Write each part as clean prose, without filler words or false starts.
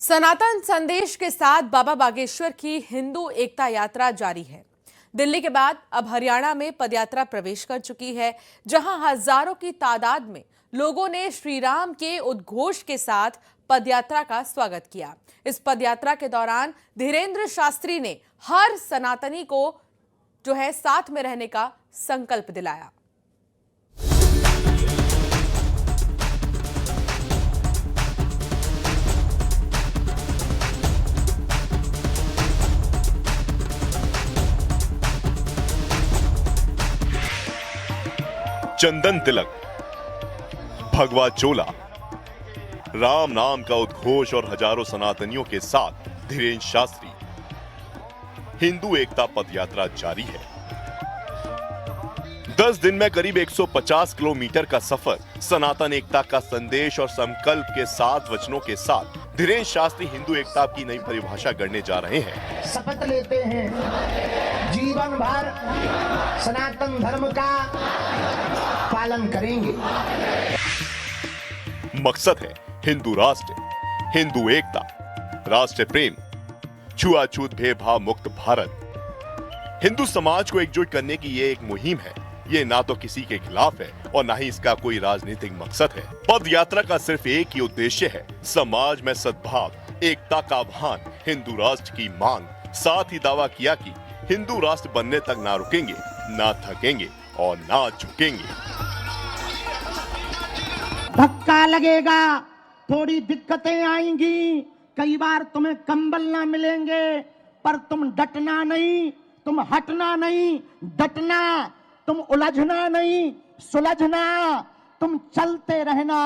सनातन संदेश के साथ बाबा बागेश्वर की हिंदू एकता यात्रा जारी है। दिल्ली के बाद अब हरियाणा में पदयात्रा प्रवेश कर चुकी है, जहां हजारों की तादाद में लोगों ने श्री राम के उद्घोष के साथ पदयात्रा का स्वागत किया। इस पदयात्रा के दौरान धीरेन्द्र शास्त्री ने हर सनातनी को साथ में रहने का संकल्प दिलाया। चंदन तिलक, भगवा चोला, राम नाम का उद्घोष और हजारों सनातनियों के साथ धीरेन्द्र शास्त्री। हिंदू एकता पदयात्रा जारी है। 10 दिन में करीब 150 किलोमीटर का सफर सनातन एकता का संदेश और संकल्प के 7 वचनों के साथ धीरेन्द्र शास्त्री हिंदू एकता की नई परिभाषा गढ़ने जा रहे हैं। शपथ लेते हैं जीवन भर सनातन धर्म का पालन करेंगे। मकसद है हिंदू राष्ट्र, हिंदू एकता, राष्ट्र प्रेम, छुआछूत भेदभाव मुक्त भारत। हिंदू समाज को एकजुट करने की ये एक मुहिम है। ये ना तो किसी के खिलाफ है और ना ही इसका कोई राजनीतिक मकसद है। पद यात्रा का सिर्फ एक ही उद्देश्य है, समाज में सद्भाव, एकता का आह्वान, हिंदू राष्ट्र की मांग। साथ ही दावा किया कि हिंदू राष्ट्र बनने तक ना रुकेंगे, ना थकेंगे और ना झुकेंगे। धक्का लगेगा, थोड़ी दिक्कतें आएंगी, कई बार तुम्हें कंबल ना मिलेंगे, पर तुम डटना नहीं, तुम हटना नहीं, डटना, तुम उलझना नहीं, सुलझना, तुम चलते रहना,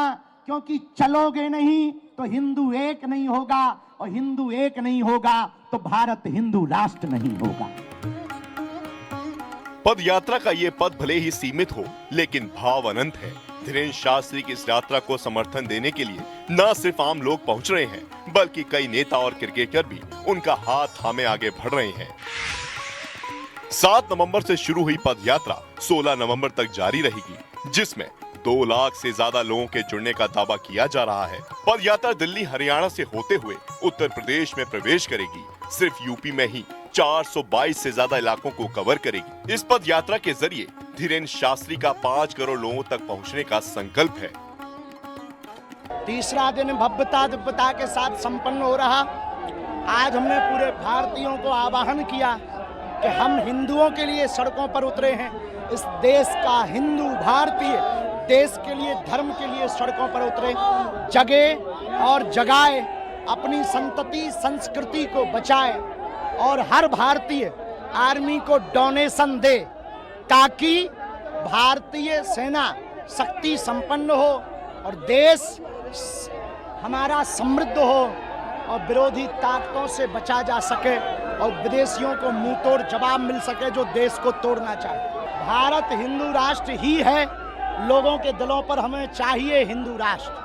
क्योंकि चलोगे नहीं तो हिंदू एक नहीं होगा, और हिंदू एक नहीं होगा तो भारत हिंदू राष्ट्र नहीं होगा। पद यात्रा का ये पद भले ही सीमित हो, लेकिन भाव अनंत है। धीरेन्द्र शास्त्री की इस यात्रा को समर्थन देने के लिए न सिर्फ आम लोग पहुंच रहे हैं, बल्कि कई नेता और क्रिकेटर भी उनका हाथ थामे आगे बढ़ रहे हैं। 7 नवंबर से शुरू हुई पद यात्रा 16 नवंबर तक जारी रहेगी, जिसमें 2 लाख से ज्यादा लोगों के जुड़ने का दावा किया जा रहा है। पद यात्रा दिल्ली हरियाणा से होते हुए उत्तर प्रदेश में प्रवेश करेगी। सिर्फ यूपी में ही 422 से ज्यादा इलाकों को कवर करेगी। इस पद यात्रा के जरिए धीरेन्द्र शास्त्री का 5 करोड़ लोगों तक पहुंचने का संकल्प है। तीसरा दिन भव्यता दिव्यता के साथ संपन्न हो रहा। आज हमने पूरे भारतीयों को आह्वान किया कि हम हिंदुओं के लिए सड़कों पर उतरे हैं। इस देश का हिंदू भारतीय देश के लिए, धर्म के लिए सड़कों पर उतरे, जगे और जगाए, अपनी संतति संस्कृति को बचाए और हर भारतीय आर्मी को डोनेशन दे, ताकि भारतीय सेना शक्ति संपन्न हो और देश हमारा समृद्ध हो और विरोधी ताकतों से बचा जा सके और विदेशियों को मुंह तोड़ जवाब मिल सके जो देश को तोड़ना चाहे। भारत हिंदू राष्ट्र ही है, लोगों के दिलों पर हमें चाहिए हिंदू राष्ट्र।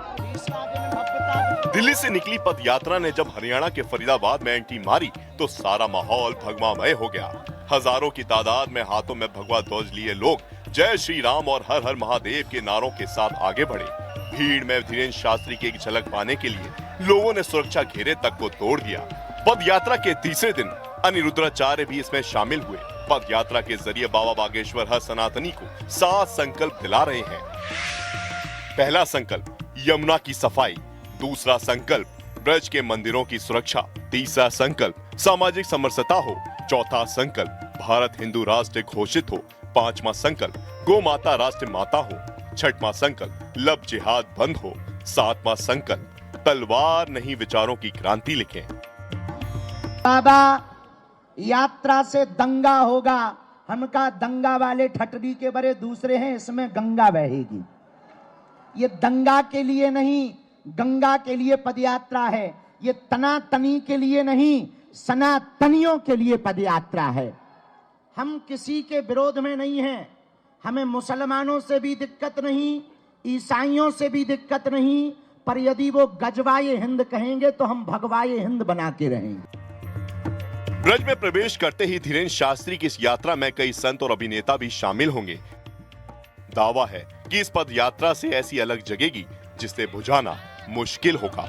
दिल्ली से निकली पद यात्रा ने जब हरियाणा के फरीदाबाद में एंट्री मारी तो सारा माहौल भगवामय हो गया। हजारों की तादाद में हाथों में भगवा ध्वज लिए लोग जय श्री राम और हर हर महादेव के नारों के साथ आगे बढ़े। भीड़ में धीरेन्द्र शास्त्री की एक झलक पाने के लिए लोगों ने सुरक्षा घेरे तक को तोड़ दिया। पद यात्रा के तीसरे दिन अनिरुद्धाचार्य भी इसमें शामिल हुए। पद यात्रा के जरिए बाबा बागेश्वर हर सनातनी को 7 संकल्प दिला रहे हैं। पहला संकल्प यमुना की सफाई, दूसरा संकल्प ब्रज के मंदिरों की सुरक्षा, तीसरा संकल्प सामाजिक समरसता हो, चौथा संकल्प भारत हिंदू राष्ट्र घोषित हो, पांचवा संकल्प गौ माता राष्ट्र माता हो, छठवां संकल्प लब जिहाद बंद हो, सातवां संकल्प तलवार नहीं विचारों की क्रांति लिखें। बाबा यात्रा से दंगा होगा, हमका दंगा वाले ठटरी के बड़े दूसरे हैं, इसमें गंगा बहेगी। ये दंगा के लिए नहीं, गंगा के लिए पदयात्रा है। ये तनातनी के लिए नहीं, सनातनियों के लिए पदयात्रा है। हम किसी के विरोध में नहीं हैं। हमें मुसलमानों से भी दिक्कत नहीं, ईसाइयों से भी दिक्कत नहीं, पर यदि वो गजवाए हिंद कहेंगे तो हम भगवाए हिंद बना के रहेंगे। ब्रज में प्रवेश करते ही धीरेन्द्र शास्त्री की इस यात्रा में कई संत और अभिनेता भी शामिल होंगे। दावा है कि इस पद यात्रा से ऐसी अलग जगेगी जिसे बुझाना मुश्किल होगा।